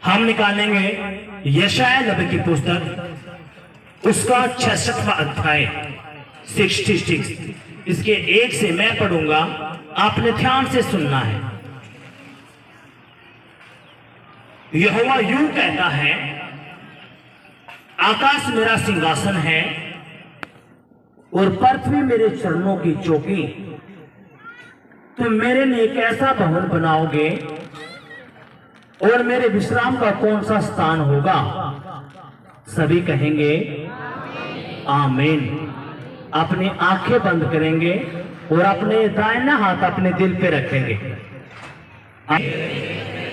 हम निकालेंगे यशाया नबी की पुस्तक, उसका 66वां अध्याय 66। इसके 1 से मैं पढ़ूंगा, आपने ध्यान से सुनना है। यहोवा यूं कहता है, आकाश मेरा सिंहासन है और पृथ्वी मेरे चरणों की चौकी। तुम मेरे लिए कैसा भवन बनाओगे और मेरे विश्राम का कौन सा स्थान होगा? सभी कहेंगे आमीन। अपनी आंखें बंद करेंगे और अपने दाहिना हाथ अपने दिल पे रखेंगे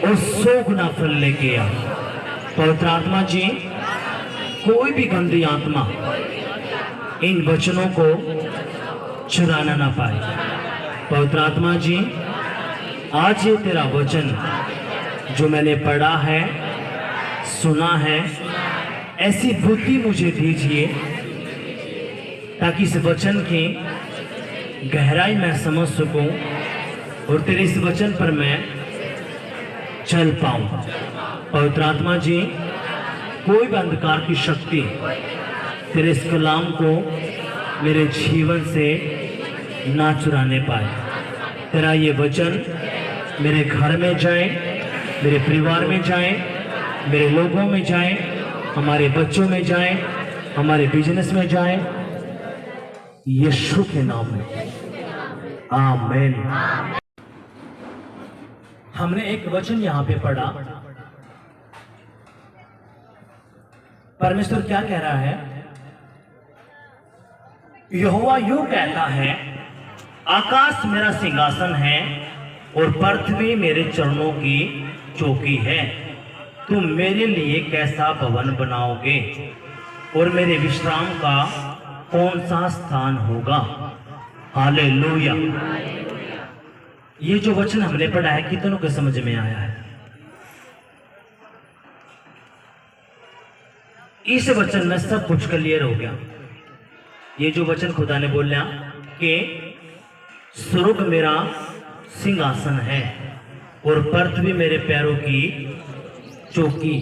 और 100 गुना फल लेके आ। पवित्र आत्मा जी, कोई भी गंदी आत्मा इन वचनों को चुराना ना पाए। पवित्र आत्मा जी, आज ये तेरा वचन जो मैंने पढ़ा है, सुना है, ऐसी बुद्धि मुझे दीजिए ताकि इस वचन की गहराई में समझ सकूं और तेरे इस वचन पर मैं चल पाऊं। पवित्र आत्मा जी, कोई भी अंधकार की शक्ति तेरे इस कलाम को मेरे जीवन से ना चुराने पाए। तेरा ये वचन मेरे घर में जाए, मेरे परिवार में जाए, मेरे लोगों में जाए, हमारे बच्चों में जाए, हमारे बिजनेस में जाए, यीशु के नाम में आमीन। हमने एक वचन यहां पे पढ़ा। परमेश्वर क्या कह रहा है? यहोवा यूं कहता है, आकाश मेरा सिंहासन है और पृथ्वी मेरे चरणों की चौकी है। तुम मेरे लिए कैसा भवन बनाओगे और मेरे विश्राम का कौन सा स्थान होगा? हालेलुया। ये जो वचन हमने पढ़ा है, कितनों के समझ में आया है? इस वचन में सब कुछ क्लियर हो गया। ये जो वचन खुदा ने बोला कि स्वर्ग मेरा सिंहासन है और पृथ्वी मेरे पैरों की चौकी।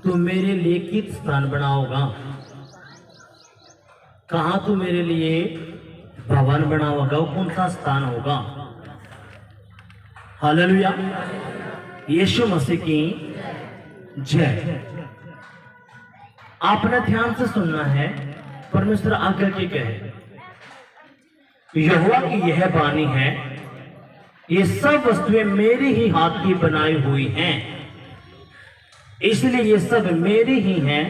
तू मेरे लिए किस स्थान बनाओगा? कहां तू मेरे लिए भवन बनाओगा? कौन सा स्थान होगा? हालेलुया। यीशु मसीह की जय। आपने ध्यान से सुनना है। परमेश्वर आज्ञा की कहे, यहोवा की यह वाणी है, ये सब वस्तुएं मेरी ही हाथ की बनाई हुई हैं, इसलिए ये सब मेरी ही हैं,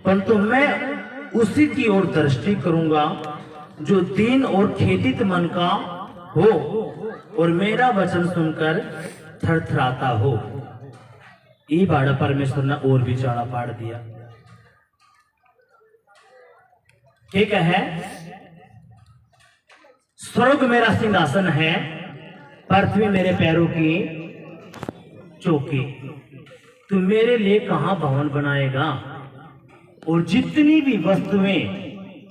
परंतु मैं उसी की ओर दृष्टि करूंगा जो दीन और खेदित मन का हो और मेरा वचन सुनकर थरथराता हो। ये बाड़ा परमेश्वर ने और भी चाड़ा पाड़ दिया। ठीक है, स्वर्ग मेरा सिंहासन है, पृथ्वी मेरे पैरों की चौकी। तू मेरे लिए कहां भवन बनाएगा? और जितनी भी वस्तुएं,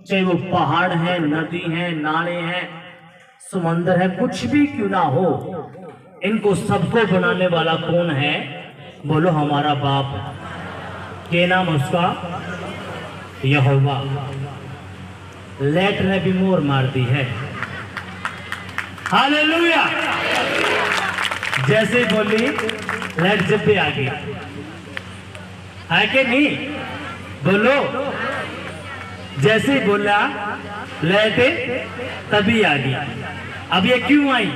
चाहे वो पहाड़ है, नदी है, नाले हैं, समंदर है, कुछ भी क्यों ना हो, इनको सबको बनाने वाला कौन है? बोलो, हमारा बाप। क्या नाम उसका? यहोवा। लाइट ने भी मोर मार दी है। हालेलुया। जैसे बोली लाइट जब भी आ गई है कि नहीं? बोलो, जैसे बोला लाइट तभी आ गई। अब ये क्यों आई?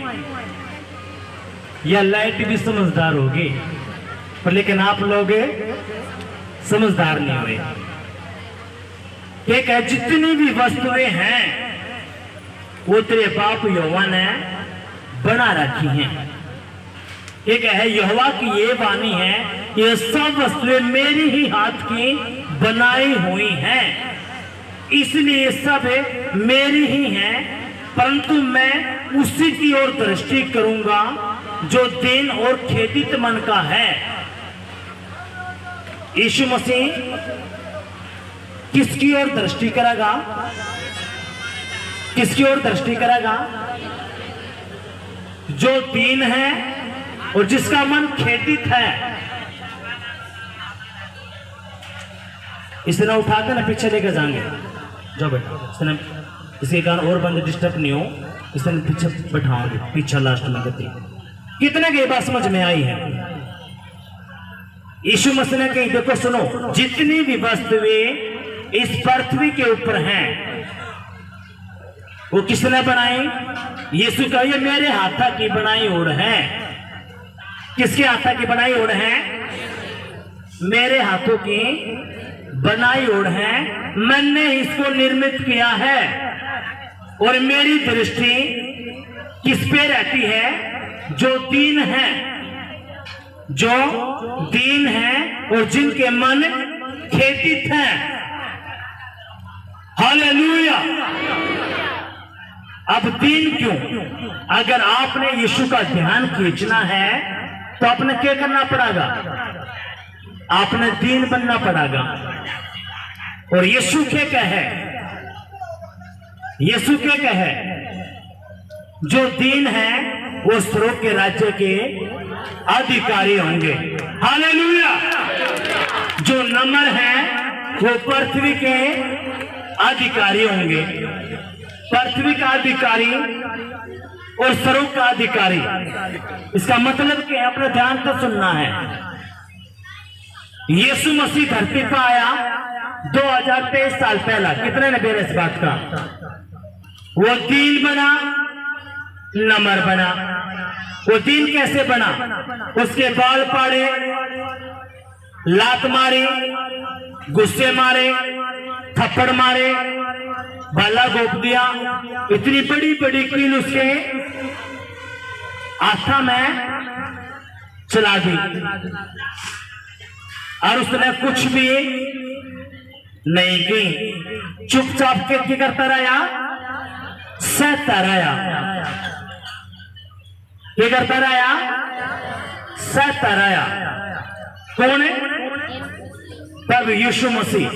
यह लाइट भी समझदार होगी, पर लेकिन आप लोग समझदार नहीं हुए। क्या जितनी भी वस्तुएं हैं वो तेरे बाप यहोवा ने बना रखी हैं। एक है यहोवा की ये वाणी है, ये सब वस्तुएं मेरी ही हाथ की बनाई हुई हैं, इसलिए सब मेरी ही हैं, परंतु मैं उसी की ओर दृष्टि करूंगा जो दीन और खेदित मन का है। यीशु मसीह किसकी ओर दृष्टि करेगा? किसकी ओर दृष्टि करेगा? जो दीन है और जिसका मन खेदित है। इस तरह उठाकर ना पीछे लेकर जाएंगे। जाओ बेटा, इस तरह इसके कारण और बंदे डिस्टर्ब नहीं हो, इस तरह पीछे बैठाओगे, पीछे लास्ट में गति। कितने की बात समझ में आई है? यीशु मसीह ने कही, देखो सुनो, जितनी भी वस्तुएं इस पृथ्वी के ऊपर हैं वो किसने बनाई? यीशु का ये मेरे हाथा की बनाई ओर है। किसके हाथा की बनाई ओर है? मेरे हाथों की बनाई ओर है। मैंने इसको निर्मित किया है और मेरी दृष्टि किस पे रहती है? जो दीन है, जो दीन है और जिनके मन खेदित हैं। हालेलुया। अब दीन क्यों? अगर आपने यीशु का ध्यान खींचना है तो आपने क्या करना पड़ेगा? आपने दीन बनना पड़ेगा। और यीशु क्या कहे? यीशु क्या कहे? जो दीन है वो स्वर्ग के राज्य के अधिकारी होंगे। हालेलुया। जो नम्र है वो पृथ्वी के अधिकारी होंगे। पृथ्वी का अधिकारी और स्वर्ग का अधिकारी, इसका मतलब क्या है? अपना ध्यान से सुनना है। यीशु मसीह धरती पर आया 2023 साल पहला। कितने ने बेरे इस बात का? वो दीन बना, नम्र बना। वो दीन कैसे बना? उसके बाल पाड़े, लात मारे, गुस्से मारे, थप्पड़ मारे, बाला गोप दिया, इतनी बड़ी बड़ी कील उसके आस्था में चला दी और उसने कुछ भी नहीं की। चुपचाप क्या करता रहा? सहता रहा। क्या करता रहा? सहता रहा। कौन है? तब यीशु मसीह।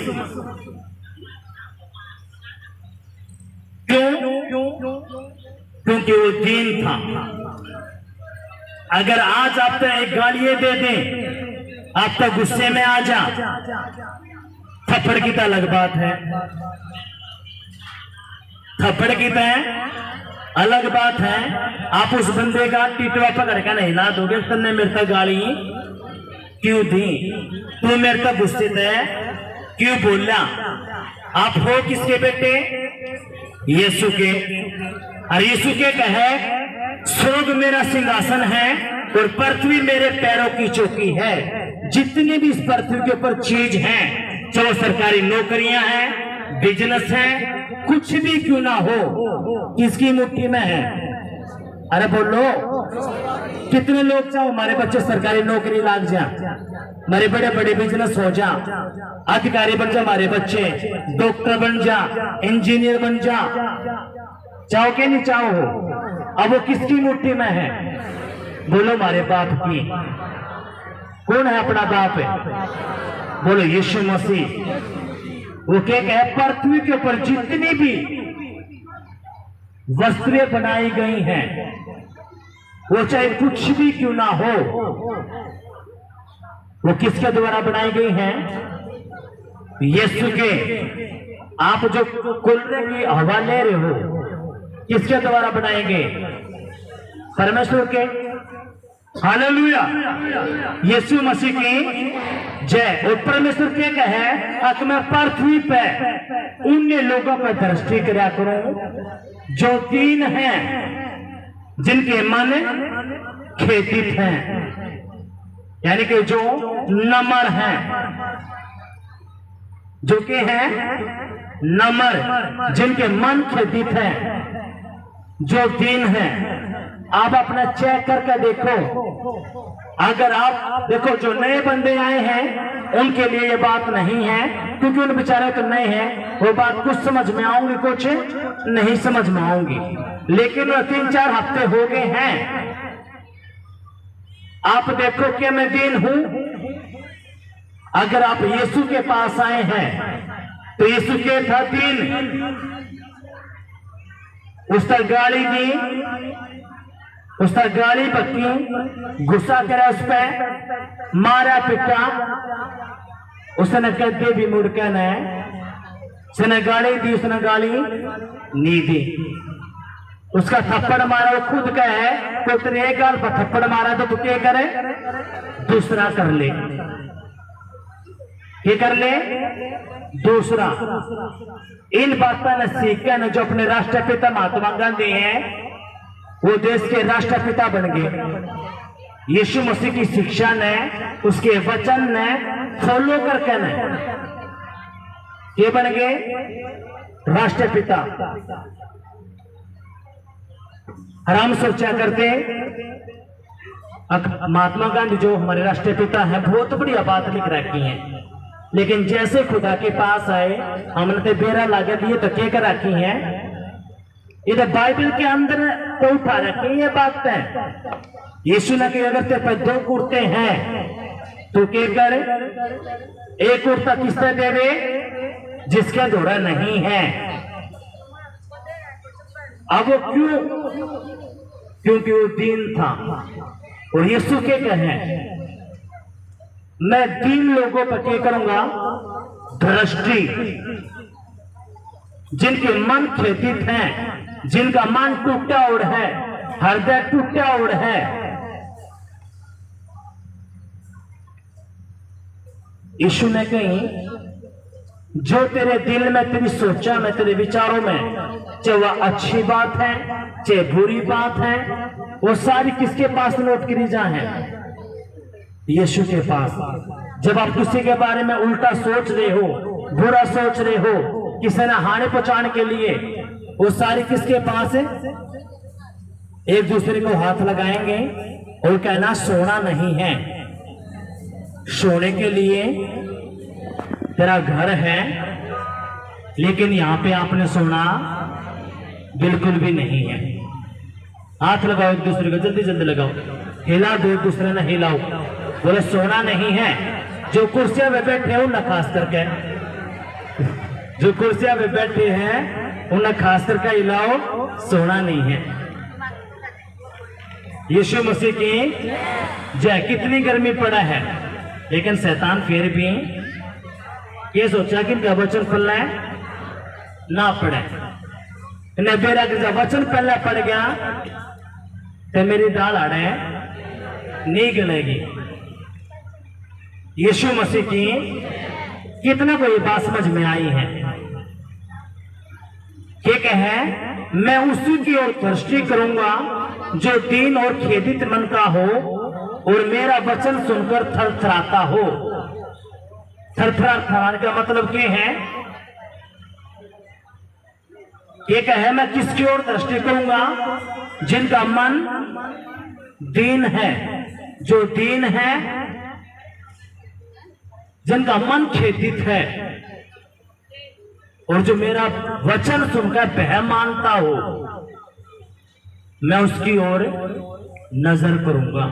क्यों? क्योंकि वो दीन था। अगर आज आप तो एक गाली दे दें, आप तो गुस्से में आ जा, थप्पड़ की तो अलग बात है। थप्पड़ की तो अलग बात है। आप उस बंदे का टिटवा पकड़ के नहीं ला दोगे, तुमने मेरे तक गाली क्यों दी? तू मेरे तक गुस्से है क्यों बोला? आप हो किसके बेटे? यीशु के। और यीशु के कहे, स्वर्ग मेरा सिंहासन है और पृथ्वी मेरे पैरों की चौकी है। जितनी भी इस पृथ्वी के ऊपर चीज है, चाहे सरकारी नौकरियां हैं, बिजनेस है, कुछ भी क्यों ना हो, किसकी मुट्ठी में है? अरे बोलो, कितने लोग चाहो हमारे बच्चे सरकारी नौकरी लाग जा, हमारे बड़े बड़े बिजनेस हो जा, अधिकारी बन जा, हमारे बच्चे डॉक्टर बन जा, इंजीनियर बन जा, चाहो कि नहीं चाहो? अब वो किसकी मुट्ठी में है? बोलो हमारे बाप की। कौन है अपना बाप? है बोलो यीशु मसीह। वो क्या कहे? पृथ्वी के ऊपर जितनी भी वस्त्रें बनाई गई हैं, वो चाहे कुछ भी क्यों ना हो, वो किसके द्वारा बनाई गई हैं? यीशु के। आप जो कुल्ले की हवा ले रहे हो, किसके द्वारा बनाएंगे? परमेश्वर के। हालेलुया। यीशु मसीह की जय। और परमेश्वर क्या कहे? कि मैं पृथ्वी पे उन लोगों पर दृष्टि किया करूं जो दीन हैं, जिनके मन खेदित हैं, यानी कि जो नम्र हैं, जो के हैं नम्र, जिनके मन खेदित हैं, जो दीन हैं। आप अपना चेक करके देखो। अगर आप देखो, जो नए बंदे आए हैं उनके लिए ये बात नहीं है, क्योंकि उन बेचारे तो नए हैं, वो बात कुछ समझ में आऊंगी, कुछ नहीं समझ में आऊंगी। लेकिन 3-4 हफ्ते हो गए हैं, आप देखो कि मैं दीन हूं। अगर आप यीशु के पास आए हैं तो यीशु के था दीन। उसका गाली दी, उसका गाली बकी, गुस्सा करा, उस पर मारा पिटा, उसने कहते भी मुड़के ने उसने गाली दी, उसने गाली नहीं दी। उसका थप्पड़ मारा, वो खुद का है तो तेरे एक गाल पर थप्पड़ मारा तो तू क्या करे, दूसरा कर ले। क्या कर ले, दूसरा। इन बातों ने सीखकर न जो अपने राष्ट्रपिता महात्मा गांधी हैं वो देश के राष्ट्रपिता बन गए। यीशु मसीह की शिक्षा ने, उसके वचन ने फॉलो करके ने ये बन गए राष्ट्रपिता। हम सोचा करते महात्मा गांधी जो हमारे राष्ट्रपिता हैं बहुत बढ़िया बात लिख रखी है, लेकिन जैसे खुदा के पास आए हमने तो बेरा लागे ये तो क्या कर रखी है, ये तो बाइबल के अंदर तो उठा रखी ये बात है। यीशु ने कहा अगर तेरे पे 2 कुर्ते हैं तो क्या कर, एक कुर्ता किससे दे दे जिसका जोड़ा नहीं है। अब वो क्यों, क्योंकि वो दीन था। और यीशु के कहे मैं दीन लोगों पर क्या करूंगा, दृष्टि, जिनके मन खेदित हैं, जिनका मन टूटा उड़ है, हृदय टूटा उड़ है। यीशु ने कही जो तेरे दिल में, तेरी सोचा में, तेरे विचारों में, चाहे वह अच्छी बात है चाहे बुरी बात है, वो सारी किसके पास लौट करी जाए, यीशु के पास। जब आप किसी के बारे में उल्टा सोच रहे हो, बुरा सोच रहे हो, किसी ने हानि पहुंचाने के लिए, वो सारी किसके पास है, एक दूसरे को हाथ लगाएंगे और कहना सोना नहीं है। सोने के लिए तेरा घर है, लेकिन यहां पे आपने सोना बिल्कुल भी नहीं है। हाथ लगाओ एक दूसरे को, जल्दी जल्दी लगाओ, हिला दो एक दूसरे ने, हिलाओ, बोले सोना नहीं है। जो कुर्सियां पे बैठे हैं उन्हें खास करके, जो कुर्सियां पे बैठे हैं उन्हें खास करके हिलाओ, सोना नहीं है। यीशु मसीह की जय। कितनी गर्मी पड़ा है, लेकिन शैतान फिर भी ये सोचा कि इनका वचन पढ़ना है ना पढ़े, इन्हें बेरा का वचन पहले पड़ गया तो मेरी दाल आड़े नहीं गलेगी। यीशु मसीह की कितना को ये बात समझ में आई है कि कहे मैं उसी की ओर दृष्टि करूंगा जो दीन और खेदित मन का हो और मेरा वचन सुनकर थरथराता हो। थरथराने का मतलब क्या है, ये कहे मैं किसकी ओर दृष्टि करूंगा, जिनका मन दीन है, जो दीन है, जिनका मन खेदित है और जो मेरा वचन सुनकर बह मानता हो, मैं उसकी ओर नजर करूंगा।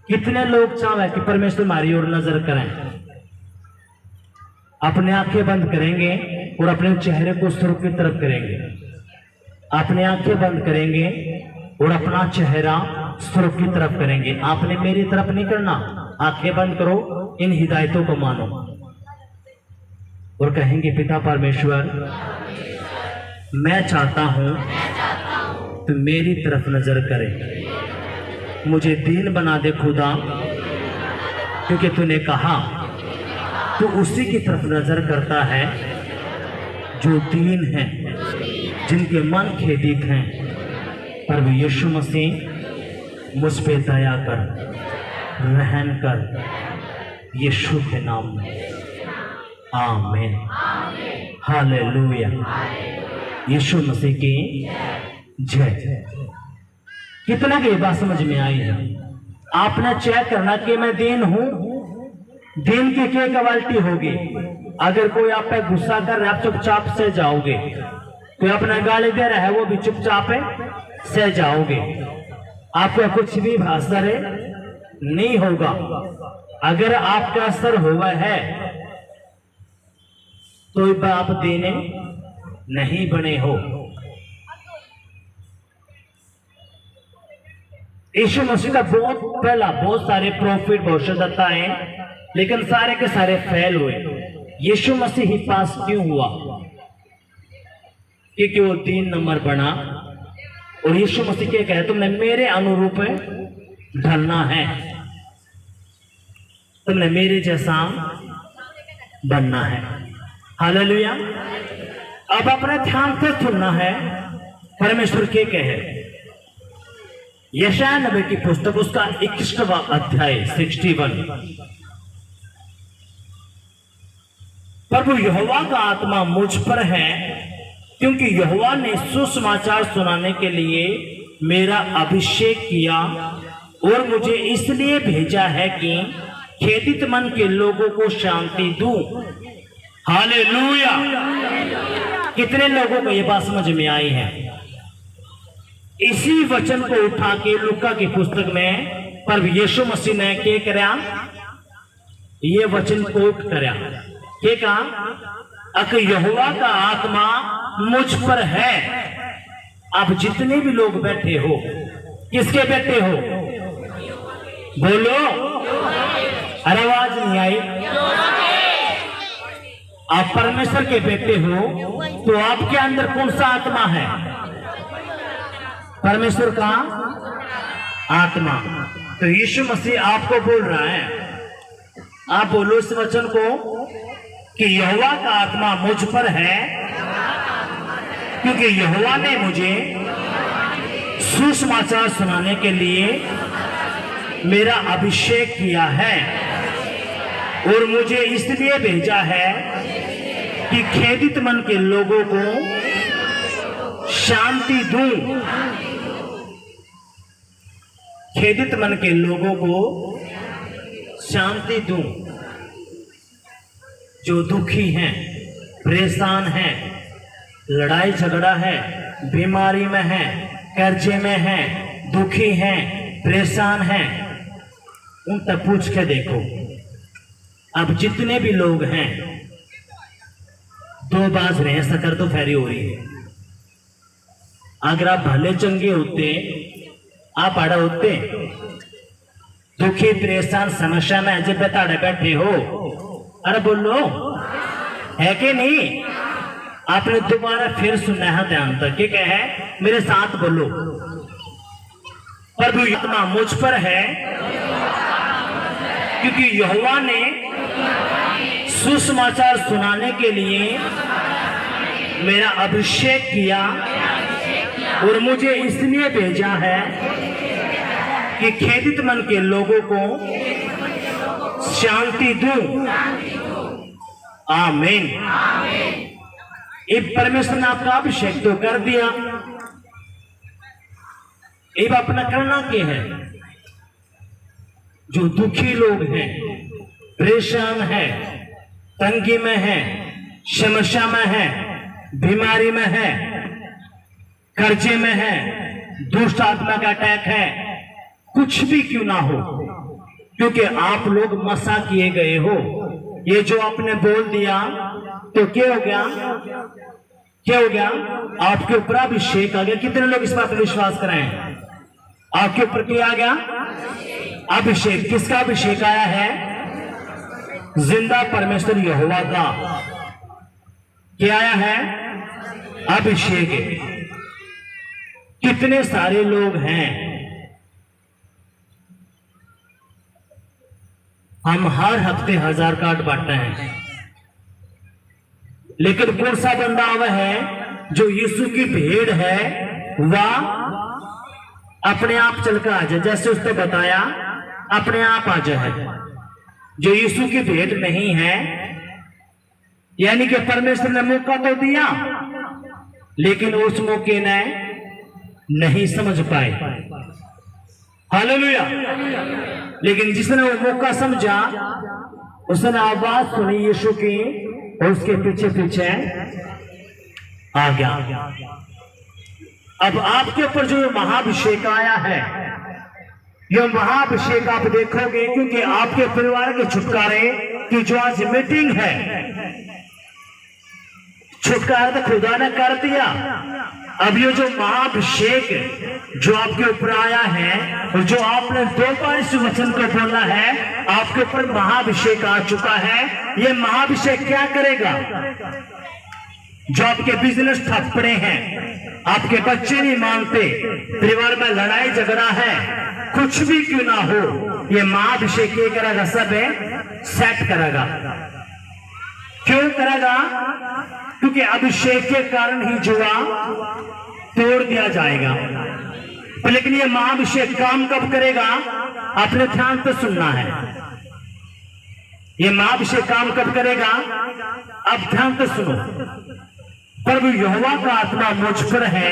कितने लोग चाहे कि परमेश्वर हमारी ओर नजर करें, अपने आंखें बंद करेंगे और अपने चेहरे को स्वर्ग की तरफ करेंगे, अपने आंखें बंद करेंगे और अपना चेहरा स्वर्ग की तरफ करेंगे। आपने मेरी तरफ नहीं करना, आंखें बंद करो, इन हिदायतों को मानो और कहेंगे पिता परमेश्वर मैं चाहता हूं तो मेरी तरफ नजर करे, मुझे दीन बना दे खुदा, क्योंकि तूने कहा तो उसी की तरफ नजर करता है जो दीन है, जिनके मन खेदित हैं। प्रभु यीशु मसीह मुझ पे दया कर, रहम कर, यीशु के नाम में आमीन, हालेलुया। यीशु मसीह की जय। कितना की बात समझ में आई है। आपने चेक करना कि मैं दीन हूं, दीन की क्या क्वालिटी होगी। अगर कोई आप पे गुस्सा कर रहा है आप चुपचाप से जाओगे, कोई अपना गाली दे रहा है वो भी चुपचाप से जाओगे, आपका कुछ भी असर नहीं होगा। अगर आपका असर हुआ है तो आप देने नहीं बने हो। यीशु मसीह का बहुत पहला बहुत सारे प्रॉफिट भविष्यद्वक्ता हैं लेकिन सारे के सारे फेल हुए। यीशु मसीह ही पास क्यों हुआ? क्योंकि वो 3 नंबर बना और यीशु मसीह क्या कहे, तुमने मेरे अनुरूप ढलना है, तुमने मेरे जैसा बनना है। हालेलुया। अब अपने ध्यान से सुनना है परमेश्वर के कहे। यशायाह नबी की पुस्तक उसका 21वां अध्याय 61। प्रभु यहोवा का आत्मा मुझ पर है, क्योंकि यहोवा ने सुसमाचार सुनाने के लिए मेरा अभिषेक किया और मुझे इसलिए भेजा है कि खेदित मन के लोगों को शांति दूं। हालेलुया। कितने लोगों को यह बात समझ में आई है? इसी वचन को उठा के लूका की पुस्तक में प्रभु यीशु मसीह ने क्या करया? ये वचन कोट करया। क्या कहा? अक यहोवा का आत्मा मुझ पर है। अब जितने भी लोग बैठे हो, किसके बैठे हो? बोलो, अरे आवाज नहीं आई। आप परमेश्वर के बेटे हो तो आपके अंदर कौन सा आत्मा है? परमेश्वर का आत्मा। तो यीशु मसीह आपको बोल रहा है, आप बोलो इस वचन को कि यहोवा का आत्मा मुझ पर है, क्योंकि यहोवा ने मुझे सुसमाचार सुनाने के लिए मेरा अभिषेक किया है और मुझे इसलिए भेजा है कि खेदित मन के लोगों को शांति दूं। खेदित मन के लोगों को शांति दूं, जो दुखी हैं, परेशान हैं, लड़ाई झगड़ा है, बीमारी में है, कर्जे में है, दुखी हैं, परेशान हैं, उन तक पूछ के देखो। अब जितने भी लोग हैं, 2 बाज रहे, सकर तो फैरी हो रही है। अगर आप भले चंगे होते, आप आड़ा होते, दुखी परेशान समस्या में जब बेताड़े बैठे हो, अरे बोलो, है कि नहीं? आपने दोबारा फिर सुना है ध्यान तक, क्या है? मेरे साथ बोलो, प्रभु आत्मा मुझ पर है, क्योंकि यहोवा ने सुसमाचार सुनाने के लिए मेरा अभिषेक किया और मुझे इसलिए भेजा है कि खेदित मन के लोगों को शांति दूं। आमीन। अब परमेश्वर ने आपका अभिषेक तो कर दिया, अब अपना करना क्या है? जो दुखी लोग हैं, परेशान हैं, तंगी में हैं, समस्या में हैं, बीमारी में हैं, कर्जे में हैं, दुष्ट आत्मा का अटैक है, कुछ भी क्यों ना हो, क्योंकि आप लोग मसा किए गए हो। ये जो आपने बोल दिया तो क्या हो गया? क्या हो गया? आपके ऊपर अभिषेक आ गया। कितने लोग इस बात पर विश्वास कराएं? आपके ऊपर क्या आ गया? अभिषेक। किसका अभिषेक आया है? जिंदा परमेश्वर यहोवा का क्या आया है? अभिषेक। कितने सारे लोग हैं, हम हर हफ्ते 1000 कार्ड बांटते हैं, लेकिन कौन सा बंदा वह है जो यीशु की भेड़ है, वह अपने आप चलकर आ जाए, जैसे उसने बताया अपने आप आ जाए। जो यीशु की भेड़ नहीं है, यानी कि परमेश्वर ने मौका तो दिया, लेकिन उस मौके ने नहीं समझ पाए। हालेलुया। लेकिन जिसने वो मौका समझा, उसने आवाज सुनी यीशु की और उसके पीछे पीछे आ गया। अब आपके ऊपर जो महाभिषेक आया है, यह महाभिषेक आप देखोगे, क्योंकि आपके परिवार के छुटकारे की जो आज मीटिंग है, छुटकारा तो खुदा ने कर दिया, अब ये जो महाअभिषेक जो आपके ऊपर आया है और जो आपने 2 बार इस वचन को बोला है, आपके ऊपर महाअभिषेक आ चुका है। ये महाअभिषेक क्या करेगा? जो आपके बिजनेस ठप पड़े हैं, आपके बच्चे नहीं मानते, परिवार में लड़ाई झगड़ा है, कुछ भी क्यों ना हो, ये महाअभिषेक ये करेगा, सब है सेट करेगा। क्यों करेगा? क्योंकि अभिषेक के कारण ही जुआ तोड़ दिया जाएगा। लेकिन ये महाअभिषेक काम कब करेगा? आपने ध्यान से सुनना है। ये महाअभिषेक काम कब करेगा? अब ध्यान से सुनो। प्रभु यहोवा का आत्मा मुझ पर है,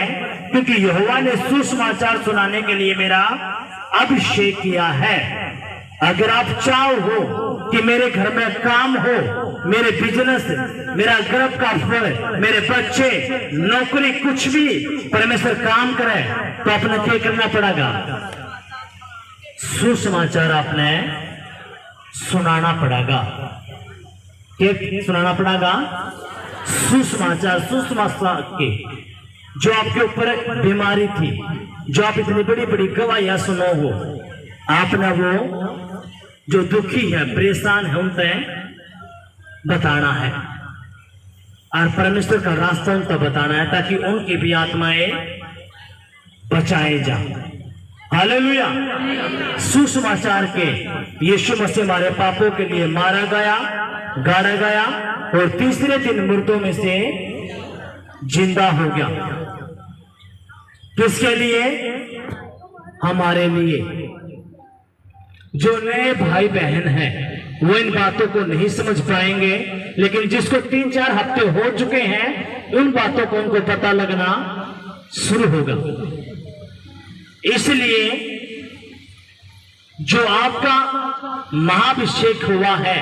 क्योंकि यहोवा ने सुसमाचार सुनाने के लिए मेरा अभिषेक किया है। अगर आप चाहो कि मेरे घर में काम हो, मेरे बिजनेस, मेरा गर्भ का फल, मेरे बच्चे, नौकरी, कुछ भी परमेश्वर काम करे, तो आपने क्या करना पड़ेगा? सुसमाचार आपने सुनाना पड़ेगा। क्या सुनाना पड़ेगा? सुसमाचार। सुसमाचार के जो आपके ऊपर बीमारी थी, जो आप इतनी बड़ी बड़ी गवाहियां सुनो हो, आपने वो जो दुखी है, परेशान है, उनसे बताना है और परमेश्वर का रास्ता उनको बताना है, ताकि उनकी भी आत्माएं बचाए जा। हालेलुया। सुसमाचार के यीशु मसीह हमारे पापों के लिए मारा गया, गाड़ा गया और तीसरे दिन मुर्दों में से जिंदा हो गया। किसके लिए? हमारे लिए। जो नए भाई बहन हैं वो इन बातों को नहीं समझ पाएंगे, लेकिन जिसको 3-4 हफ्ते हो चुके हैं, उन बातों को उनको पता लगना शुरू होगा। इसलिए जो आपका महाअभिषेक हुआ है,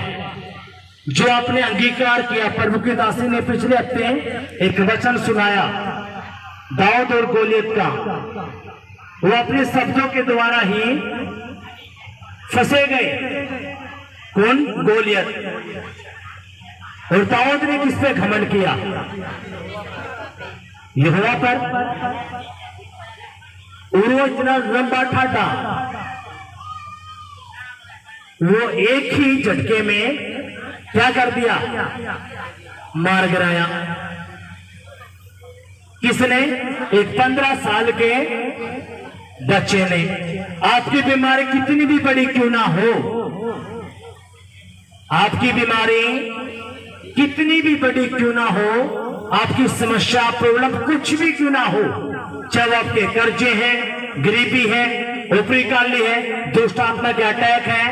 जो आपने अंगीकार किया, प्रभु की दासी ने पिछले हफ्ते एक वचन सुनाया दाऊद और गोलियत का। वो अपने शब्दों के द्वारा ही फंसे गए। कौन? गोलियत। और दाऊद ने किस पे घमंड किया? यहोवा पर। और वो इतना लंबा ठाटा, वो एक ही झटके में क्या कर दिया? मार गिराया। किसने? एक 15 साल के बच्चे ने। आपकी बीमारी कितनी भी बड़ी क्यों ना हो, आपकी बीमारी कितनी भी बड़ी क्यों ना हो, आपकी समस्या, प्रॉब्लम कुछ भी क्यों ना हो, चाहे आपके कर्जे हैं, गरीबी है, ऊपरी काली है, दुष्ट आत्मा के अटैक है,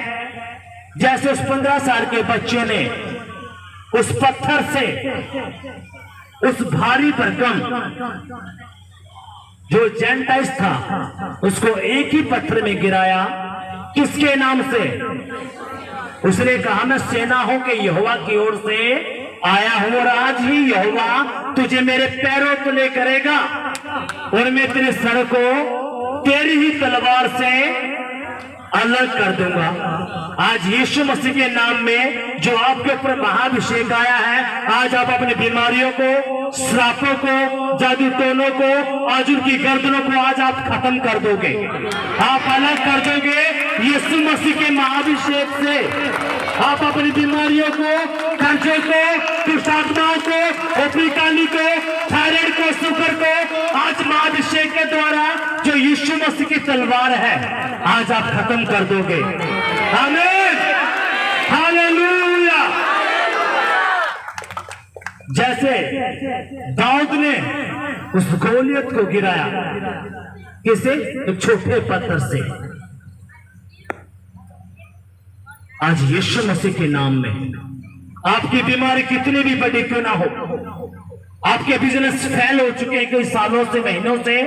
जैसे उस 15 साल के बच्चे ने उस पत्थर से उस भारी भरकम जो जेंटाइस था उसको एक ही पत्थर में गिराया। किसके नाम से? उसने कहा मैं सेनाओं के यहोवा की ओर से आया हूं और आज ही यहोवा तुझे मेरे पैरों तले करेगा और मैं तेरे सर को तेरी ही तलवार से अलग कर दूंगा। आज यीशु मसीह के नाम में जो आपके ऊपर महाअभिषेक आया है, आज आप अपनी बीमारियों को, श्रापों को, जादू टोनों को, आज उनकी गर्दनों को आज आप खत्म कर दोगे, आप अलग कर दोगे यीशु मसीह के महाअभिषेक से। आप अपनी बीमारियों को, कर्जों को, दुष्ट आत्माओं को, ऊपरी काली को, थायराइड को, शुगर को आज महाअभिषेक के द्वारा जो यीशु मसीह की तलवार है आज आप खत्म कर दोगे। आमीन, हालेलुया। जैसे दाऊद ने उस गोलियत को गिराया, किसे? एक छोटे पत्थर से। आज यीशु मसीह के नाम में आपकी बीमारी कितनी भी बड़ी क्यों ना हो, आपके बिजनेस फेल हो चुके हैं कई सालों से, महीनों से,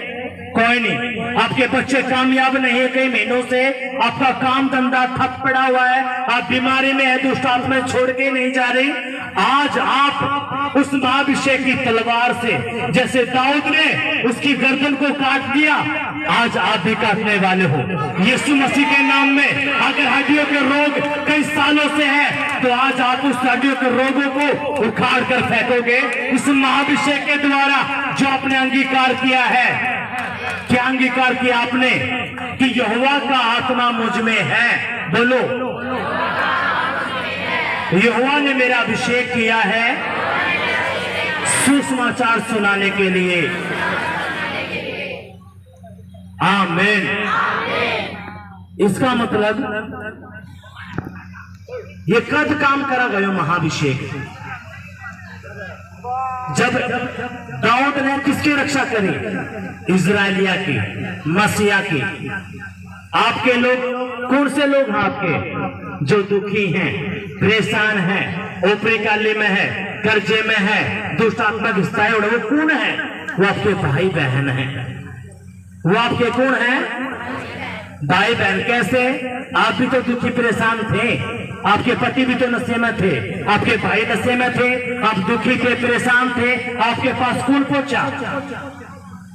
कोई नहीं, आपके बच्चे कामयाब नहीं है कई महीनों से, आपका काम धंधा ठप पड़ा हुआ है, आप बीमारी में है, दुष्ट आत्माएं छोड़ के नहीं जा रही। आज आप उस महाअभिषेक की तलवार से, जैसे दाऊद ने उसकी गर्दन को काट दिया, आज आप भी काटने वाले हो यीशु मसीह के नाम में। अगर हड्डियों के रोग कई सालों से है, तो आज आप उस हड्डियों के रोगों को उखाड़ कर फेंकोगे इस महाभिषेक के द्वारा जो आपने अंगीकार किया है। क्या अंगीकार किया आपने? कि यहोवा का आत्मा मुझ में है। बोलो, यहोवा ने मेरा अभिषेक किया है सुसमाचार सुनाने के लिए। आमीन। इसका मतलब ये कद काम करा गयो महाभिषेक। जब दाऊद ने किसकी रक्षा करी? इजराइलिया की, मसीहा की। आपके लोग कौन से लोग हैं? आपके जो दुखी हैं, परेशान हैं, ऊपरी काली में है, कर्जे में है, दुष्ट आत्मा की स्थायी उड़े, वो कौन है? वो आपके भाई बहन हैं। वो आपके कौन है? भाई बहन। कैसे? आप भी तो दुखी परेशान थे, आपके पति भी तो नशे में थे, आपके भाई नशे में थे, आप दुखी थे, परेशान थे, आपके पास कौन पहुंचा?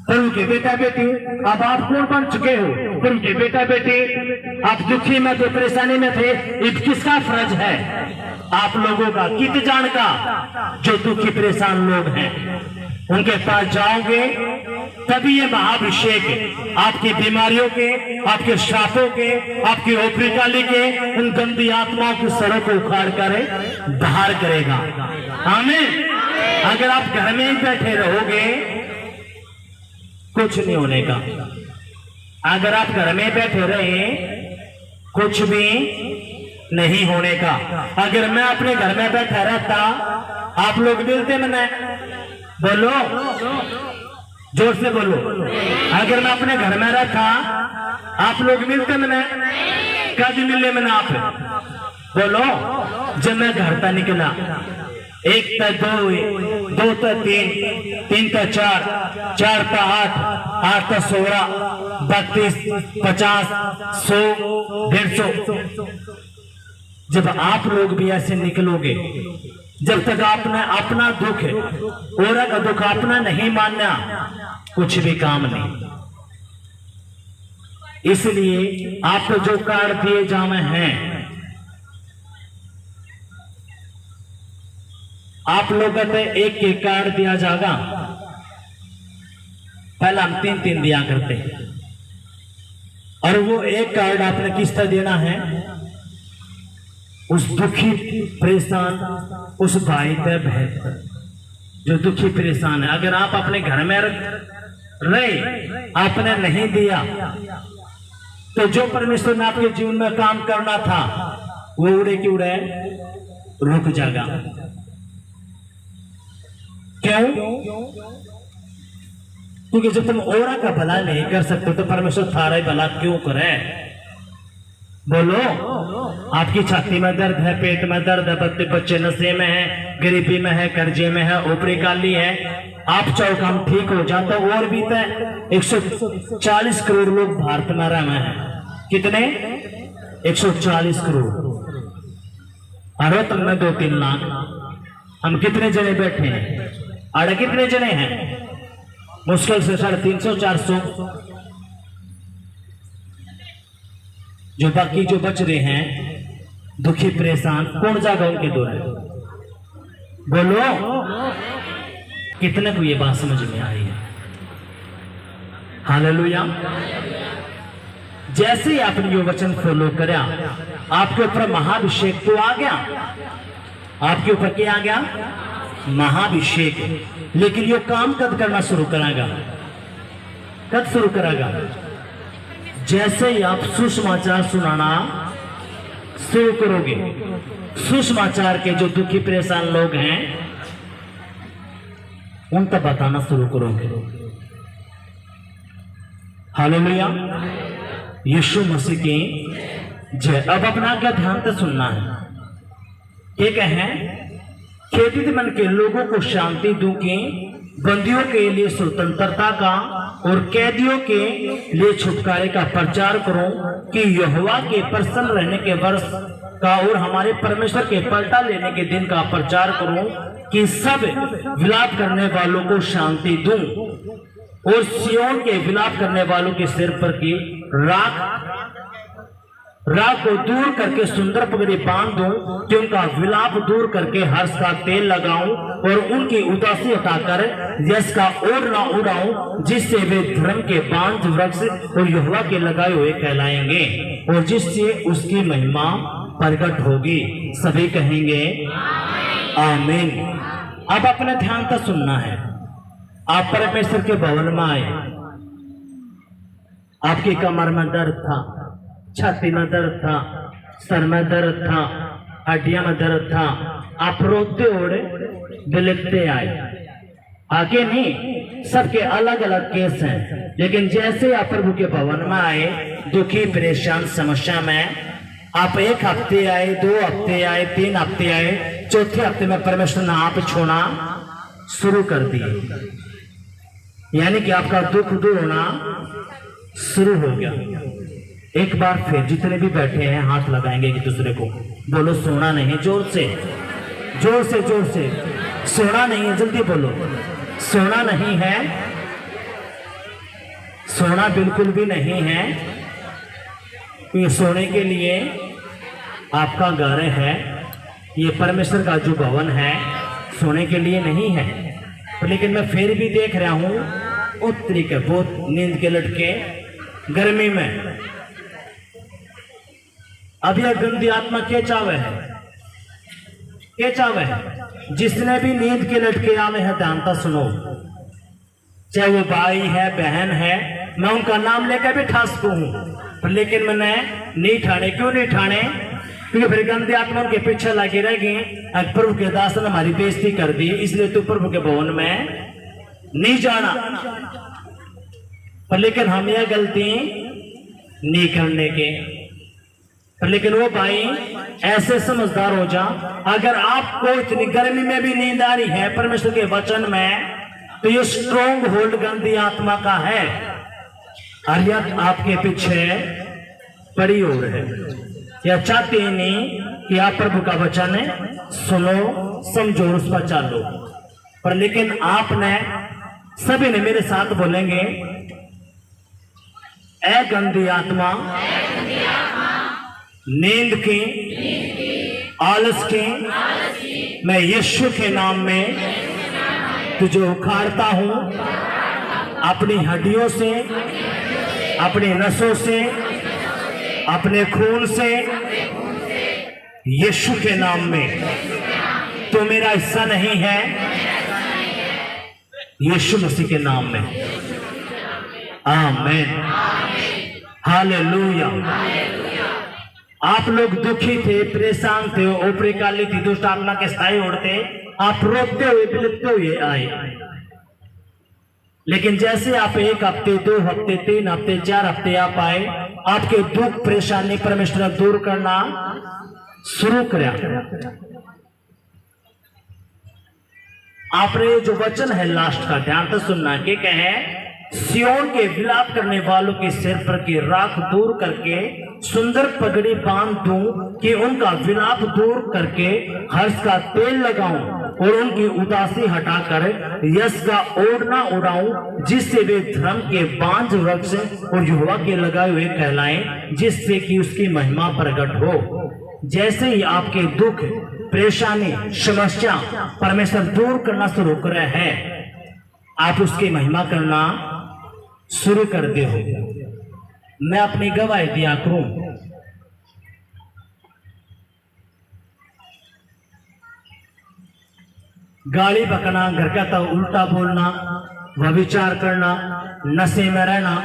प्रभु के बेटा बेटी। अब आप कौन बन चुके हो? प्रभु के बेटा बेटी। आप दुखी में थे, परेशानी में थे, अब किसका फर्ज है? आप लोगों का, कित जान का, जो दुखी परेशान लोग हैं उनके पास जाओगे तभी ये महाभिषेक आपकी बीमारियों के, आपके श्रापों के, आपकी ओपरी काली के, उन गंदी आत्माओं की सरों को उखाड़ कर बाहर करेगा। आमीन। अगर आप घर में ही बैठे रहोगे कुछ नहीं होने का। अगर आप घर में बैठे रहे कुछ भी नहीं होने का। अगर मैं अपने घर में बैठा रहता, आप लोग मिलते मैंने, बोलो जोर से बोलो। अगर मैं अपने घर में रहता, आप लोग मिलते मैंने, कद मिले मैंने आप? बोलो। जब मैं घर था निकला, 1 था 2, 2 था 3, 3 था 4, 4 था 8, 8 था 16, 32, 50, 100, 150। जब आप लोग भी ऐसे निकलोगे, जब तक आपने अपना दुख और का दुख अपना नहीं मानना, कुछ भी काम नहीं। इसलिए आपको जो कार्ड दिए जाने हैं, आप लोगों को एक एक कार्ड दिया जाएगा। पहले हम 3-3 दिया करते, और वो एक कार्ड आपने किस तरह देना है? उस दुखी परेशान उस भाई पे बहन जो दुखी परेशान है। अगर आप अपने घर में रहे, आपने नहीं दिया, तो जो परमेश्वर ने आपके जीवन में काम करना था वो उड़े की उड़े रुक जाएगा। क्यों? क्योंकि जब तुम औरा का भला नहीं कर सकते तो परमेश्वर थारा भला क्यों करे? बोलो। आपकी छाती में दर्द है, पेट में दर्द है, बच्चे नशे में है, गरीबी में है, कर्जे में है, ऊपरी काली है, आप चाहो काम ठीक हो जाता। और भी तो 140 करोड़ लोग भारत में रह रहे हैं। कितने? 140 करोड़। अरे तुमने 2-3 लाख। हम कितने जने बैठे हैं? आड़े कितने जने हैं? मुश्किल से 350-400। जो बाकी जो बच रहे हैं दुखी परेशान, कौन जाएगा उनके द्वार? बोलो। कितने को ये बात समझ में आई है? हालेलुया। जैसे ही आपने ये वचन फॉलो करा, आपके ऊपर महाभिषेक तो आ गया। आपके ऊपर क्या आ गया? महाभिषेक। लेकिन ये काम कब करना शुरू करेगा? कब शुरू करेगा? जैसे ही आप सुसमाचार सुनाना शुरू करोगे, सुसमाचार के जो दुखी परेशान लोग हैं उन तक बताना शुरू करोगे। हालेलुया। यीशु मसीह की जय। अब अपना क्या ध्यान से सुनना है। क्या कहें? खेदित मन के लोगों को शांति दूं कि बंदियों के लिए स्वतंत्रता का और कैदियों के लिए छुटकारे का प्रचार करूं, कि यहोवा के प्रसन्न रहने के वर्ष का और हमारे परमेश्वर के पलटा लेने के दिन का प्रचार करूं, कि सब विलाप करने वालों को शांति दूं और सियोन के विलाप करने वालों के सिर पर की राख राग को दूर करके सुंदर पगड़ी बांध दूं, कि उनका विलाप दूर करके हर्ष का तेल लगाऊं और उनकी उदासी हटाकर यश का ओढ़ ना उड़ाऊं, जिससे वे धर्म के बांझ वृक्ष और यहोवा के लगाए हुए कहलाएंगे और जिससे उसकी महिमा प्रकट होगी। सभी कहेंगे आमीन। अब अपने ध्यान से सुनना है। आप परमेश्वर के भवन में आए, आपकी कमर में दर्द था, छाती में दर्द था, सर में दर्द था, हड्डियां में दर्द था, आप रोते ओढ़े बिलखते आए। आगे नहीं, सबके अलग अलग केस हैं, लेकिन जैसे आप प्रभु के भवन में आए, दुखी परेशान समस्या में, आप 1 हफ्ते आए, 2 हफ्ते आए, 3 हफ्ते आए, चौथे हफ्ते में परमेश्वर ने आप छोड़ना शुरू कर दिए, यानी कि आपका दुख दूर होना शुरू हो गया। एक बार फिर जितने भी बैठे हैं हाथ लगाएंगे एक दूसरे को, बोलो सोना नहीं, जोर से जोर से जोर से, सोना नहीं है, जल्दी बोलो, सोना नहीं है, सोना बिल्कुल भी नहीं है। ये सोने के लिए आपका घर है, ये परमेश्वर का जो भवन है सोने के लिए नहीं है। तो लेकिन मैं फिर भी देख रहा हूं उत्तरी के बहुत नींद के लटके गर्मी में। अब यह गंदी आत्मा क्या चावे है, क्या चावे है? जिसने भी नींद के लटके आवे है ध्यानता सुनो, चाहे वो भाई है बहन है, मैं उनका नाम लेकर भी ठा सकूं हूं, पर लेकिन मैंने नहीं ठाने। क्यों नहीं ठाने? क्योंकि फिर गंदी आत्मा उनके पीछे लगी रहेगी। प्रभु के दास ने हमारी बेइज्जती कर दी, इसलिए तू प्रभु के भवन में नहीं जाना। पर लेकिन हम यह गलती नहीं करने के। पर लेकिन वो भाई ऐसे समझदार हो जा, अगर आपको इतनी गर्मी में भी नींद आ रही है परमेश्वर के वचन में, तो ये स्ट्रॉन्ग होल्ड गंदी आत्मा का है, अरियत आपके पीछे पड़ी हो रहे, या चाहते ही नहीं कि आप प्रभु का वचन सुनो, समझो, उस पर चलो। पर लेकिन आपने सभी ने मेरे साथ बोलेंगे, ए गंदी आत्मा, नींद की, आलस की, मैं यीशु के नाम में तुझे उखाड़ता हूं, अपनी हड्डियों से, अपनी नसों से, अपने खून से, यीशु के नाम में। तो मेरा हिस्सा नहीं है, यीशु मसीह के नाम में। आमीन, हालेलुया। आप लोग दुखी थे, परेशान थे, ऊपरी काली थी, दुष्ट आत्मा के साए ओढ़ते, आप रोते हुए बिलखते हुए आए। लेकिन जैसे आप 1 हफ्ते, 2 हफ्ते, 3 हफ्ते, 4 हफ्ते आप आए, आपके दुख परेशानी परमेश्वर ने दूर करना शुरू किया। आपने जो वचन है लास्ट का ध्यान से सुनना, कि कहे सियोन के विलाप करने वालों के सिर पर की राख दूर करके सुंदर पगड़ी बांध दूं, कि उनका विलाप दूर करके हर्ष का तेल लगाऊं और उनकी उदासी हटाकर यश का ओढ़ना उड़ाऊं, जिससे वे धर्म के बांझ वृक्ष और यहोवा के लगाए हुए कहलाएं, जिससे कि उसकी महिमा प्रकट हो। जैसे ही आपके दुख परेशानी समस्या परमेश्वर दूर करना शुरू कर रहे हैं, आप उसकी महिमा करना शुरू कर दे हो। मैं अपनी गवाही दिया करूं, गाली बकना, घर का तो उल्टा बोलना, व्यभिचार करना, नशे में रहना,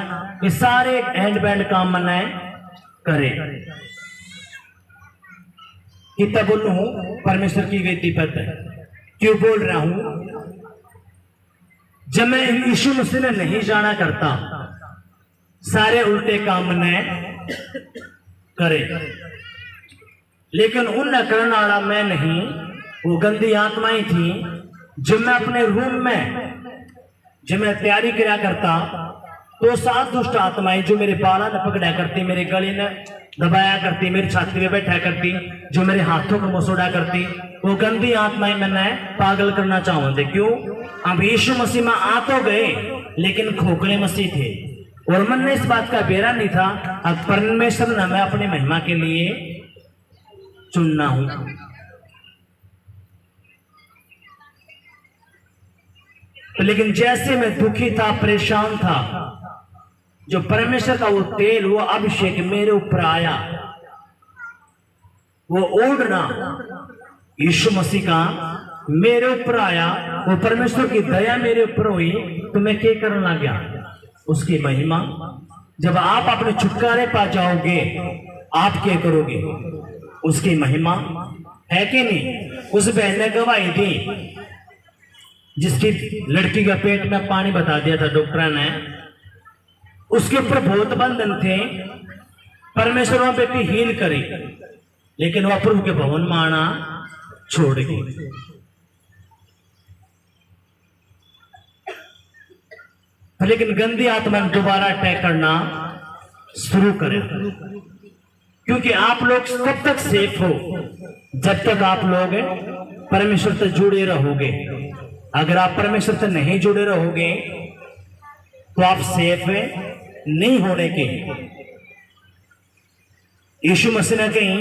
ये सारे हैंड बैंड काम मनाए करे। कितना बोल रहा हूं, परमेश्वर की वेदी पर क्यों बोल रहा हूं? जब मैं यीशु मसीह ने नहीं जाना करता, सारे उल्टे काम ने करे, लेकिन उन करने वाला मैं नहीं, वो गंदी आत्माएं थी। जब मैं अपने रूम में जब मैं तैयारी किया करता, तो 7 दुष्ट आत्माएं जो मेरे बाला ने पकड़ा करती, मेरे गले ने दबाया करती, मेरी छाती में बैठा करती, जो मेरे हाथों को मसोड़ा करती, वो गंदी आत्माएं मैंने पागल करना चाहते। क्यों? अब यीशु मसीह में आ तो गए, लेकिन खोखले मसीह थे, और मन ने इस बात का बेरा नहीं था, अब परमेश्वर ने मैं अपनी महिमा के लिए चुनना हूं। लेकिन जैसे मैं दुखी था, परेशान था, जो परमेश्वर का वो तेल, वो अभिषेक मेरे ऊपर आया, वो ओढ़ना यीशु मसीह का मेरे ऊपर आया, वो परमेश्वर की दया मेरे ऊपर हुई, तो मैं क्या करने लग गया? उसकी महिमा। जब आप अपने छुटकारे पा जाओगे, आप क्या करोगे? उसकी महिमा। है कि नहीं? उस बहन ने गवाही दी जिसकी लड़की का पेट में पानी बता दिया था डॉक्टर ने, उसके ऊपर बहुत बंधन थे, परमेश्वर वहां बेटी हील करी, लेकिन वह प्रभु के भवन में आना छोड़ गई। लेकिन गंदी आत्मा ने दोबारा अटैक करना शुरू करे, क्योंकि आप लोग कब तक सेफ हो? जब तक आप लोग परमेश्वर से जुड़े रहोगे। अगर आप परमेश्वर से नहीं जुड़े रहोगे तो आप सेफ नहीं होने के। यीशु मसीह ने कहीं,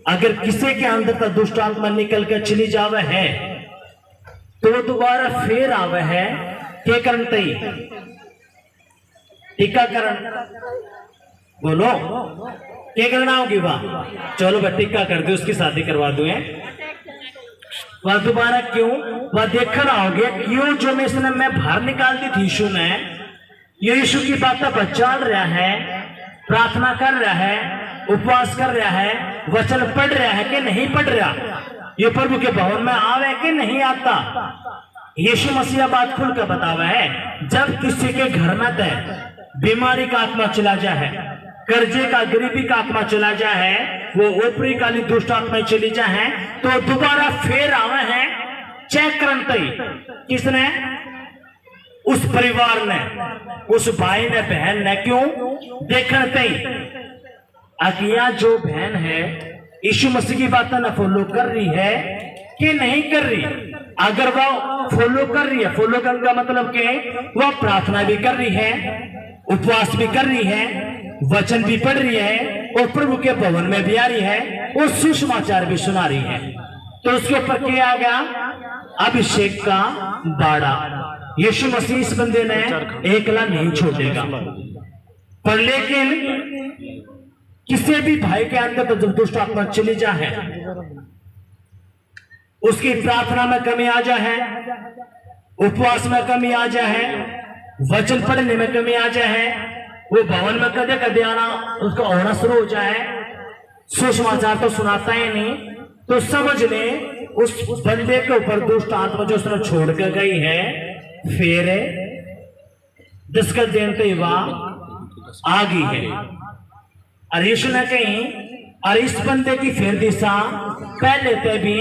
अगर किसी के अंदर का दुष्ट आत्मा निकल कर चली जावे है तो वो दोबारा फिर आवे है। क्या करना चाहिए? टीकाकरण। बोलो, क्या करना होगी? वाह, चलो भाई टीका कर दो, उसकी शादी करवा दो। वह दोबारा क्यों? वह देखना होगा क्यों जो मैं इसने मैं बाहर निकाल दी थी यीशु ने, ये यीशु की बातों पर चल रहा है, प्रार्थना कर रहा है, उपवास कर रहा है, वचन पढ़ रहा है कि नहीं पढ़ रहा, ये प्रभु के भवन में आवे कि नहीं आता। यीशु मसीह बात खुल कर बतावा है, जब किसी के घर में तय बीमारी का आत्मा चला जाए, कर्जे का, गरीबी का आत्मा चला जाए, वो ऊपरी काली दुष्ट आत्मा चली जाए, तो दोबारा फिर आवे है। चेक करते ही किसने? उस परिवार ने, उस भाई ने, बहन ने। क्यों? देखते ही अकिया जो बहन है यीशु मसीह की बातें न फॉलो कर रही है कि नहीं कर रही। अगर वह फॉलो कर रही है, फॉलो करने का मतलब कि वह प्रार्थना भी कर रही है, उपवास भी कर रही है, वचन भी पढ़ रही है, और प्रभु के भवन में भी आ रही है, और सुसमाचार भी सुना रही है, तो उसके ऊपर क्या आ गया? अभिषेक का बाड़ा। यीशु मसीह इस बंदे ने एकला नहीं छोड़ेगा। पर लेकिन किसी भी भाई के अंदर तो जब दुष्ट आत्मा चली जाए, उसकी प्रार्थना में कमी आ जाए, उपवास में कमी आ जाए, वचन पढ़ने में कमी आ जाए, वो भवन में कदे कदे आना उसका होना शुरू हो जाए, सुसमाचार तो सुनाता ही नहीं, तो समझ ले उस बंदे के ऊपर दुष्ट आत्मा जो उसने छोड़ कर गई है, फिर जिसका देनते हुआ आ गई है। और यीशु ने कहीं, और इस बंदे की फिर दिशा पहले से भी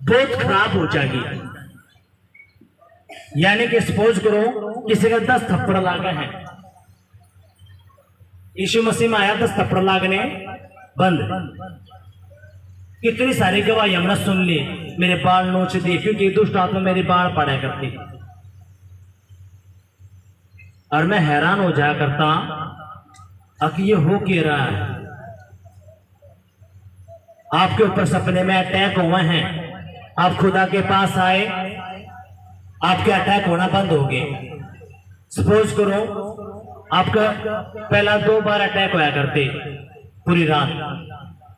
बहुत खराब हो जाएगी। यानी कि सपोज करो किसी का 10 थप्पड़ लागे हैं, यीशु मसीह में आया 10 थप्पड़ लागने बंद। कितनी सारी गवाही हमने सुन ली, मेरे बाल नोच दिए क्योंकि दुष्ट आत्मा मेरे बाल पड़ा करती, और मैं हैरान हो जाया करता अब ये हो क्या रहा है। आपके ऊपर सपने में अटैक हुए हैं, आप खुदा के पास आए, आपके अटैक होना बंद हो गए। सपोज करो आपका पहला 2 बार अटैक होया करते पूरी रात,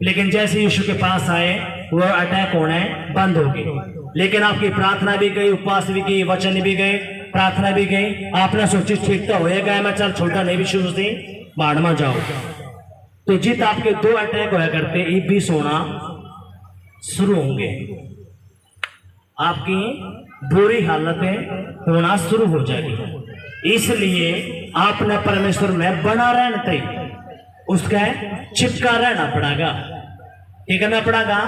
लेकिन जैसे यीशु के पास आए वो अटैक होने बंद हो गए। लेकिन आपकी प्रार्थना भी गई, उपवास भी गई, वचन भी गए, प्रार्थना भी गई, आपने सोची ठीक तो होएगा, मैं चल छोटा नहीं भी शुरू से बाढ़ में जाओ, तो जित आपके 2 अटैक होया करते ये भी सोना शुरू होंगे, आपकी बुरी हालतें होना शुरू हो जाएगी। इसलिए आपने परमेश्वर में बना रहना चाहिए, उसका चिपका रहना पड़ेगा, क्या करना पड़ेगा?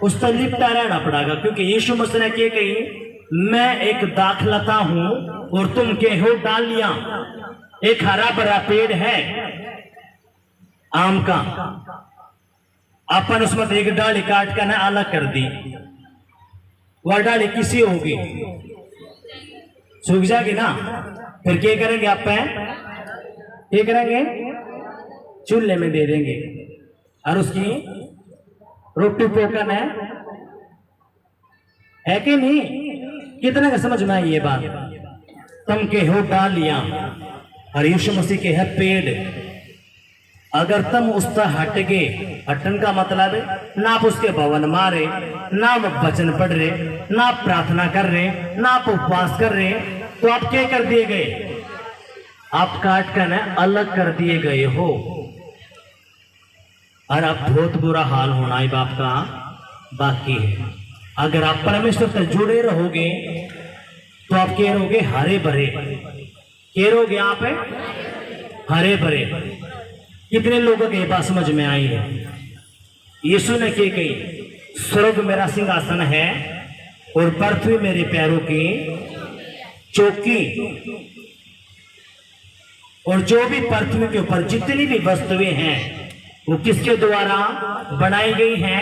उस पर लिपटा रहना पड़ेगा, क्योंकि यीशु मसीह ने क्या कही, मैं एक दाखलता हूं और तुम के हो डालियां। एक हरा भरा पेड़ है आम का, अपन उसमें एक डाली काट कर ना अलग कर दी, वह डाली किसी होगी सूख जाएगी ना, फिर क्या करेंगे आप पे? क्या करेंगे? चूल्हे में दे देंगे और उसकी रोटी पोकन है कि नहीं? कितने का समझ में आई ये बात? तुम के हो डालियां और यीशु मसीह के है पेड़। अगर तुम उस पर हट गए, हटन का मतलब है ना आप उसके भवन मारे, ना आप वचन पढ़ रहे, ना आप प्रार्थना कर रहे, ना आप उपवास कर रहे, तो आप क्या कर दिए गए? आप काट कर अलग कर दिए गए हो। और अब बहुत बुरा हाल होना है बाप का बाकी है। अगर आप परमेश्वर से जुड़े रहोगे तो आप क्या रहोगे? हरे भरे। क्या रहोगे आप? हरे भरे। कितने लोगों के बात समझ में आई है? यीशु ने क्या कही? स्वर्ग मेरा सिंहासन है और पृथ्वी मेरे पैरों की चौकी। और जो भी पृथ्वी के ऊपर जितनी भी वस्तुएं हैं वो किसके द्वारा बनाई गई हैं?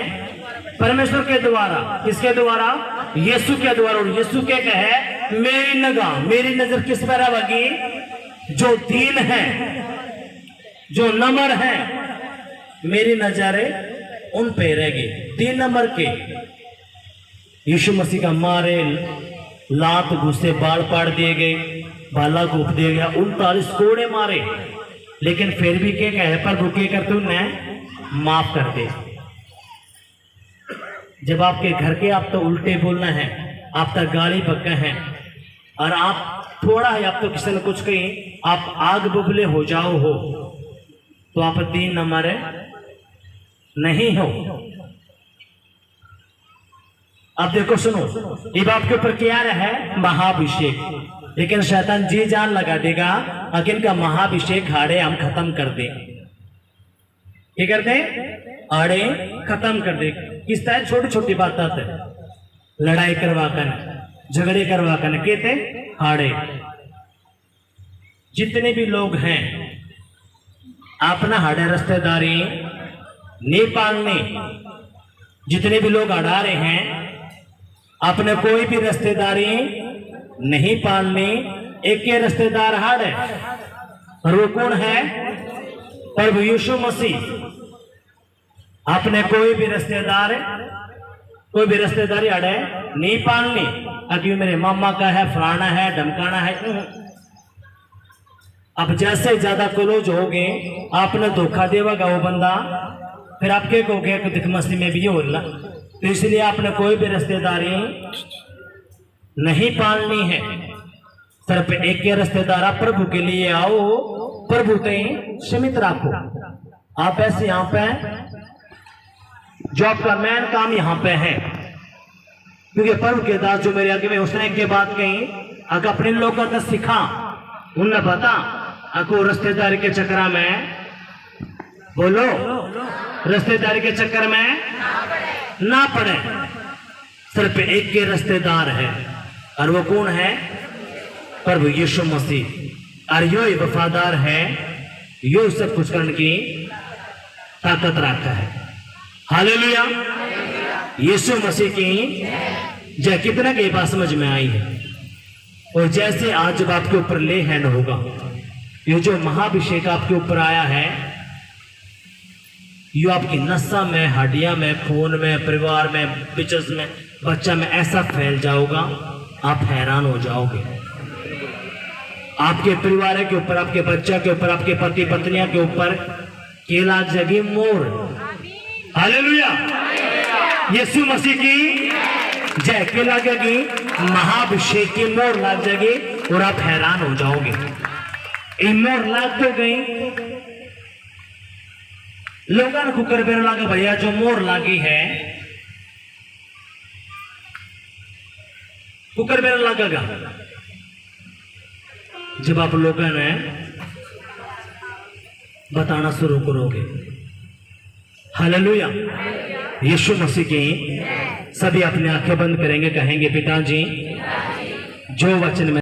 परमेश्वर के द्वारा। किसके द्वारा? यीशु के द्वारा। और यीशु क्या कहे? मेरी निगाह, मेरी नजर किस पर रहेगी? जो दीन है, जो नम्र है, मेरी नजरें उन पे रहेगी। 3 नंबर के यीशु मसीह का मारे लात घुसे बाल पाड़ दिए गए, बाला घूप दिया गया, 39 कोड़े मारे, लेकिन फिर भी क्या कहे? प्रभु क्या करते? उन्हें माफ कर दे। जब आपके घर के आप तो उल्टे बोलना है, आप तो गाली बक्का है, और आप थोड़ा है आप तो किसी ने कुछ कही, आप आग बबले हो जाओ हो, तो आप 3 नंबर नहीं हो। अब देखो सुनो, ये बाप के ऊपर क्या है? महाभिषेक। लेकिन शैतान जी जान लगा देगा अगर इनका महाभिषेक आड़े हम खत्म कर दे। क्या कर दे? आड़े खत्म कर दे। किस तरह? छोटी छोटी बात है, लड़ाई करवा कर, झगड़े करवा कर, कहते आड़े। जितने भी लोग हैं अपना हाड़े रिश्तेदारी नहीं पालने, जितने भी लोग अड़ा रहे हैं अपने कोई भी रिश्तेदारी नहीं पालने, एक के रिश्तेदार हाड़ है, और वो कौन है? प्रभु यीशु मसीह। अपने कोई भी रिश्तेदार, कोई भी रिश्तेदारी अड़े नहीं पालनी। अभी मेरे मामा का है, फलाना है, ढमकाना है। अब जैसे ज्यादा क्लोज हो गए, आपने धोखा देगा वो बंदा, फिर आप क्या कहोगे? दिख मस्ती में भी हो रहा। तो इसलिए आपने कोई भी रिश्तेदारी नहीं पालनी है। सिर्फ एक के रिश्तेदार आप प्रभु के लिए आओ, प्रभु ते सीमित रखो। आप ऐसे यहाँ पे जो आपका मेन काम यहाँ पे है, क्योंकि प्रभु के दास जो मेरे आगे में उसने एक के बात कही, अगर अपने लोगों का सिखा उन्हें बता अको रिश्तेदारी के चक्कर में, बोलो, रिश्तेदारी के चक्कर में ना पड़े। सिर्फ एक के रिश्तेदार है, और वो कौन है? प्रभु यीशु मसीह। और यो वफादार है, यो सब कुछ करने की ताकत रखता है। हालेलुया। यीशु मसीह की जय। कितना की बात समझ में आई है? और जैसे आज जब आपके ऊपर ले हैंड होगा, ये जो महाभिषेक आपके ऊपर आया है, ये आपकी नसा में, हड्डियां में, खून में, परिवार में, बिचस में, बच्चा में ऐसा फैल जाओगा, आप हैरान हो जाओगे। आपके परिवार के ऊपर, आपके बच्चा के ऊपर, आपके पति पत्नियों के ऊपर केला जगी मोर। हालेलुया। यीशु मसीह की जय। केला जगी, महाभिषेक की मोर लग जाएगी और आप हैरान हो जाओगे। ये मोर लग तो गई, लोगों को कर बेर लगा भैया जो मोर लागी है, कुकर बेर लगेगा जब आप लोगों ने बताना शुरू करोगे। हालेलुया। यीशु मसीह की। सभी अपनी आंखें बंद करेंगे, कहेंगे पिताजी जो वचन में